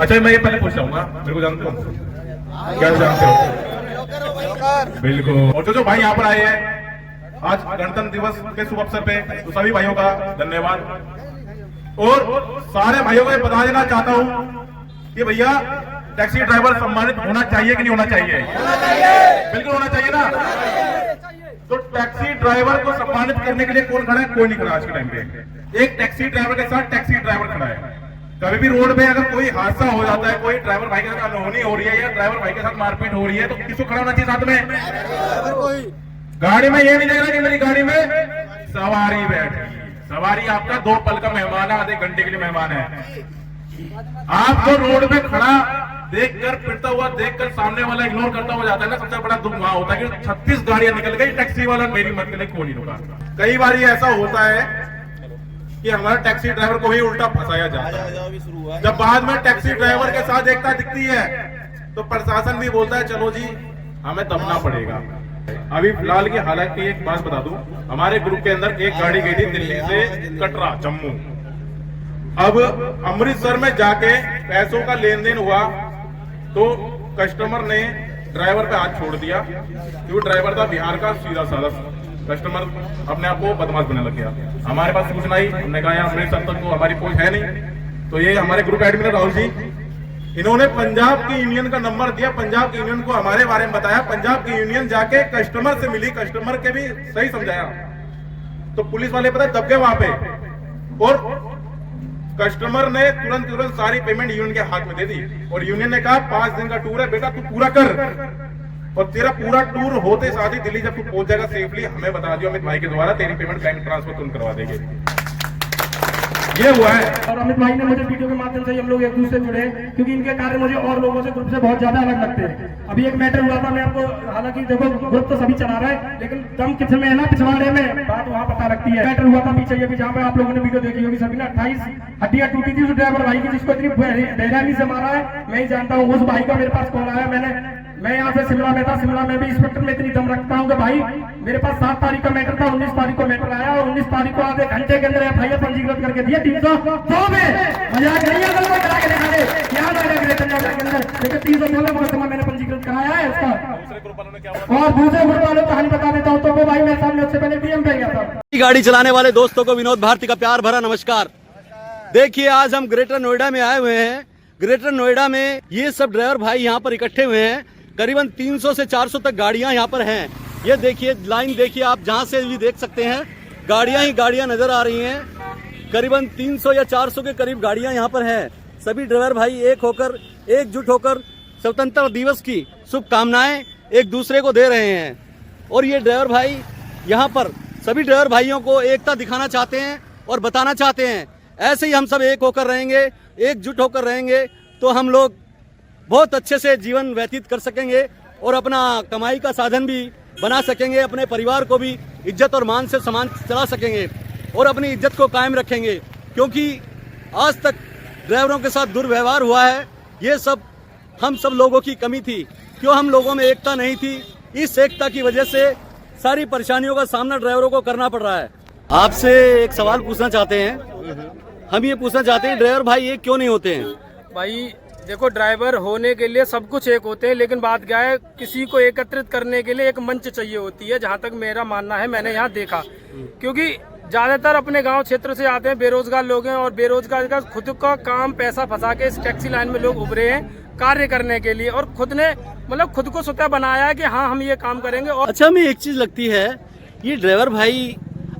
अच्छा मैं ये पहले पूछ चाहूंगा, मेरे को जानते हो क्या जानते हो? बिल्कुल। और जो भाई यहाँ पर आए हैं आज गणतंत्र दिवस के शुभ अवसर पे, तो सभी भाइयों का धन्यवाद। और सारे भाइयों को ये बता देना चाहता हूँ कि भैया टैक्सी ड्राइवर सम्मानित होना चाहिए कि नहीं होना चाहिए? बिल्कुल होना चाहिए ना। तो टैक्सी ड्राइवर को सम्मानित करने के लिए कौन खड़ा है? कोई नहीं खड़ा आज के टाइम पे। एक टैक्सी ड्राइवर के साथ टैक्सी ड्राइवर खड़ा है। कभी भी रोड पे अगर कोई हादसा हो जाता है, कोई ड्राइवर भाई के साथ अनहोनी हो रही है या ड्राइवर भाई के साथ मारपीट हो रही है, तो किसको खड़ा होना चाहिए साथ में? गाड़ी में ये नहीं देखना कि मेरी गाड़ी में सवारी बैठी। सवारी आपका 2 पल का मेहमान है, आधे घंटे के लिए मेहमान है। आप जो रोड पे खड़ा देखकर फिरता हुआ देखकर सामने वाला इग्नोर करता हुआ जाता है ना, सबसे बड़ा दुख वहां होता है कि 36 गाड़ियां निकल गई, टैक्सी वाला मेरी मत के लिए कोई नहीं रुका। कई बार ये ऐसा होता है कि हमारा टैक्सी ड्राइवर को ही उल्टा फंसाया जाता है। जब बाद में टैक्सी ड्राइवर के साथ एकता दिखती है तो प्रशासन भी बोलता है चलो जी हमें दबना पड़ेगा। अभी फिलहाल की हालत की एक बात बता दूं, हमारे ग्रुप के अंदर एक गाड़ी गई थी दिल्ली से कटरा जम्मू। अब अमृतसर में जाके पैसों का लेन देन हुआ तो कस्टमर ने ड्राइवर पे हाथ छोड़ दिया, क्योंकि ड्राइवर था बिहार का सीधा साधा। कस्टमर अपने आप को बदमाश बनने लग गया। हमारे पास सूचना आई, हमने कहा यार अमृतसर तक तो हमारी पहुंच है नहीं। तो ये हमारे ग्रुप एडमिन राहुल जी, इन्होंने पंजाब की यूनियन का नंबर दिया, पंजाब की यूनियन को हमारे बारे में बताया। पंजाब की यूनियन जाके कस्टमर से मिली, कस्टमर के भी सही समझाया, तो पुलिस वाले पता दब गए वहां पे। और कस्टमर ने तुरंत सारी पेमेंट यूनियन के हाथ में दे दी। और यूनियन ने कहा 5 दिन का टूर है बेटा, तू पूरा कर। और तेरा पूरा टूर होते साथ ही दिल्ली जब तू पहुंच जाएगा सेफली, हमें बता दियो अमित भाई के द्वारा तेरी पेमेंट बैंक ट्रांसफर तुरंत करवा देंगे। ये हुआ है। और अमित भाई ने मुझे वीडियो के माध्यम से हम लोग एक दूसरे जुड़े, क्योंकि इनके कार्य मुझे और लोगों से ग्रुप से बहुत ज्यादा अलग लगते हैं। अभी एक मैटर हुआ था, मैं आपको, हालांकि देखो ग्रुप तो सभी चला रहा है, लेकिन दम किस में है ना, पिछवाड़े में बात वहाँ पता लगती है। मैटर हुआ था पीछे भी, जहाँ पे आप लोगों ने वीडियो देखी होगी सभी ने, 28 हड्डियां टूटी थी उस ड्राइवर भाई की, जिसको इतनी बेरहमी से मारा है मैं ही जानता हूँ। उस भाई का मेरे पास कॉल आया, मैं यहाँ से शिमला में था, शिमला में भी इंस्पेक्टर में इतनी दम रखता हूँ कि भाई मेरे पास 7 तारीख का मैटर था, 19 तारीख को मैटर आया और 19 तारीख को आधे घंटे के अंदर एफआईआर पंजीकृत करके दिया 302 में। मजाक नहीं है, करा के दिखा दे, यहाँ के अंदर देखिए 316 मुकदमा मैंने पंजीकृत कराया है उसका। और दूसरे ग्रुप वालों को कहानी बता देता हूँ, तो वो भाई मेरे सामने उससे पहले डीएम पे गया था। गाड़ी चलाने वाले दोस्तों को विनोद भारती का प्यार भरा नमस्कार। देखिए आज हम ग्रेटर नोएडा में आए हुए हैं। ग्रेटर नोएडा में ये सब ड्राइवर भाई यहाँ पर इकट्ठे हुए हैं। करीबन 300 से 400 तक गाड़ियां यहाँ पर हैं। ये देखिए लाइन देखिए, आप जहाँ से भी देख सकते हैं गाड़ियां ही गाड़ियां नजर आ रही हैं। करीबन 300 या 400 के करीब गाड़ियां यहाँ पर हैं। सभी ड्राइवर भाई एकजुट होकर स्वतंत्रता दिवस की शुभकामनाएं एक दूसरे को दे रहे हैं। और ये ड्राइवर भाई यहाँ पर सभी ड्राइवर भाइयों को एकता दिखाना चाहते हैं और बताना चाहते हैं ऐसे ही हम सब एक होकर रहेंगे, एकजुट होकर रहेंगे तो हम लोग बहुत अच्छे से जीवन व्यतीत कर सकेंगे और अपना कमाई का साधन भी बना सकेंगे, अपने परिवार को भी इज्जत और मान से समान चला सकेंगे और अपनी इज्जत को कायम रखेंगे। क्योंकि आज तक ड्राइवरों के साथ दुर्व्यवहार हुआ है, ये सब हम सब लोगों की कमी थी। क्यों हम लोगों में एकता नहीं थी, इस एकता की वजह से सारी परेशानियों का सामना ड्राइवरों को करना पड़ रहा है। आपसे एक सवाल पूछना चाहते हैं, हम ये पूछना चाहते हैं ड्राइवर भाई एक क्यों नहीं होते हैं? भाई देखो, ड्राइवर होने के लिए सब कुछ एक होते हैं, लेकिन बात क्या है, किसी को एकत्रित करने के लिए एक मंच चाहिए होती है। जहाँ तक मेरा मानना है, मैंने यहाँ देखा, क्योंकि ज्यादातर अपने गांव क्षेत्र से आते हैं, बेरोजगार लोग हैं और बेरोजगार का खुद का काम पैसा फंसा के इस टैक्सी लाइन में लोग उभरे हैं कार्य करने के लिए और खुद ने मतलब खुद को स्वतः बनाया है कि हाँ हम ये काम करेंगे। और अच्छा, हमें एक चीज लगती है, ये ड्राइवर भाई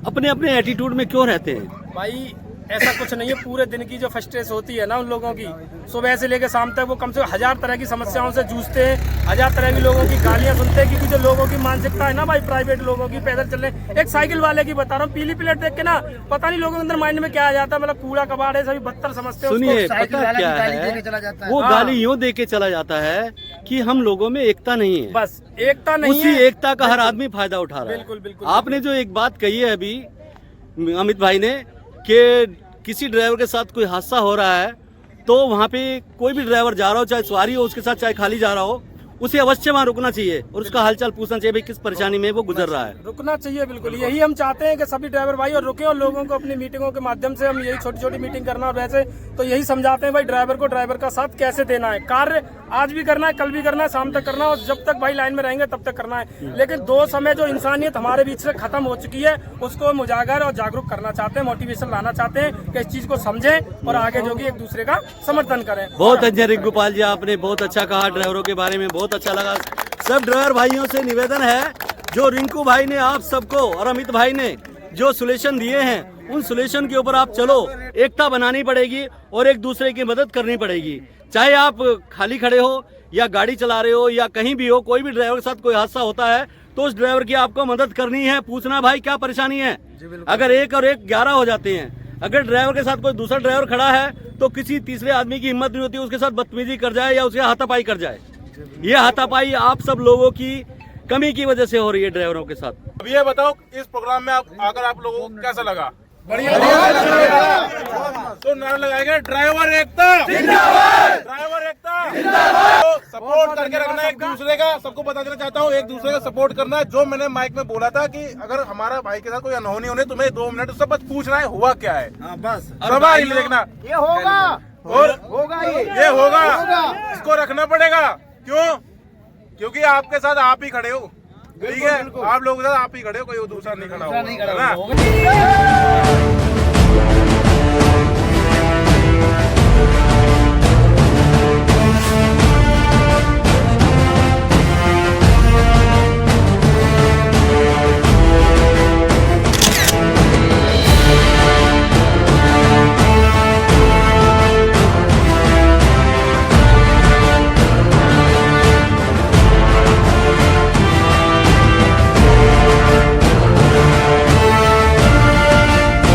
अपने अपने एटीट्यूड में क्यों रहते हैं? भाई ऐसा कुछ नहीं है, पूरे दिन की जो फ्रस्ट्रेस होती है ना उन लोगों की, सुबह से लेकर शाम तक वो कम से कम 1000 तरह की समस्याओं से जूझते हैं, 1000 तरह की लोगों की गालियां सुनते हैं। क्योंकि जो लोगों की मानसिकता है ना भाई, प्राइवेट लोगों की, पैदल चलने, एक साइकिल वाले की बता रहा हूँ, पीली प्लेट देख के ना पता नहीं लोगों के अंदर माइंड में क्या आ जाता है, मतलब कूड़ा कबाड़ है, सभी बदतर समझते हैं। सुनिए, पता क्या है, वो गाली यूँ दे के चला जाता है कि हम लोगों में एकता नहीं है, बस एकता नहीं उसी है, एकता का हर आदमी फायदा उठा रहा है। बिल्कुल बिल्कुल। आपने जो एक बात कही है अभी अमित भाई ने कि किसी ड्राइवर के साथ कोई हादसा हो रहा है तो वहाँ पे कोई भी ड्राइवर जा रहा हो, चाहे सवारी हो उसके साथ, चाहे खाली जा रहा हो, उसे अवश्य वहाँ रुकना चाहिए और उसका हालचाल पूछना चाहिए भाई किस परेशानी में वो गुजर रहा है। रुकना चाहिए बिल्कुल, यही हम चाहते हैं कि सभी ड्राइवर भाई और रुके, और लोगों को अपनी मीटिंगों के माध्यम से हम यही छोटी छोटी मीटिंग करना, और वैसे तो यही समझाते हैं भाई ड्राइवर को ड्राइवर का साथ कैसे देना है। कार्य आज भी करना है, कल भी करना है, शाम तक करना है, और जब तक भाई लाइन में रहेंगे तब तक करना है। लेकिन दो समय जो इंसानियत हमारे बीच से खत्म हो चुकी है उसको हम उजागर और जागरूक करना चाहते हैं, मोटिवेशन लाना चाहते हैं कि इस चीज को समझें और आगे जो कि एक दूसरे का समर्थन करें। बहुत अच्छा रिंकू पाल जी, आपने बहुत अच्छा कहा ड्राइवरों के बारे में, बहुत अच्छा लगा। सब ड्राइवर भाइयों से निवेदन है, जो रिंकू भाई ने आप सबको और अमित भाई ने जो सोल्यूशन दिए हैं उन सोल्यूशन के ऊपर आप चलो, एकता बनानी पड़ेगी और एक दूसरे की मदद करनी पड़ेगी। चाहे आप खाली खड़े हो या गाड़ी चला रहे हो या कहीं भी हो, कोई भी ड्राइवर के साथ कोई हादसा होता है तो उस ड्राइवर की आपको मदद करनी है, पूछना भाई क्या परेशानी है। अगर 1 और 1 11 हो जाते हैं। अगर ड्राइवर के साथ कोई दूसरा ड्राइवर खड़ा है तो किसी तीसरे आदमी की हिम्मत नहीं होती उसके साथ बदतमीजी कर जाए या उसके हाथापाई कर जाए। ये हाथापाई आप सब लोगों की कमी की वजह से हो रही है ड्राइवरों के साथ। अब ये बताओ इस प्रोग्राम में आकर आप लोगों को कैसा लगा? बढ़िया। तो नारा लगाएंगे ड्राइवर एकता जिंदाबाद, ड्राइवर एकता जिंदाबाद। तो सपोर्ट करके रखना है एक दूसरे का, सबको बता देना चाहता हूँ, एक दूसरे का सपोर्ट करना है। जो मैंने माइक में बोला था कि अगर हमारा भाई के साथ कोई अनहोनी होने तुम्हें 2 मिनट उससे बस पूछना है हुआ क्या है, बस सवाल ही देखना। ये होगा और होगा ये होगा, इसको रखना पड़ेगा। क्यों? क्योंकि आपके साथ आप ही खड़े हो, ठीक है? आप लोगों के साथ आप ही खड़े हो, कोई दूसरा नहीं खड़ा होगा, है ना?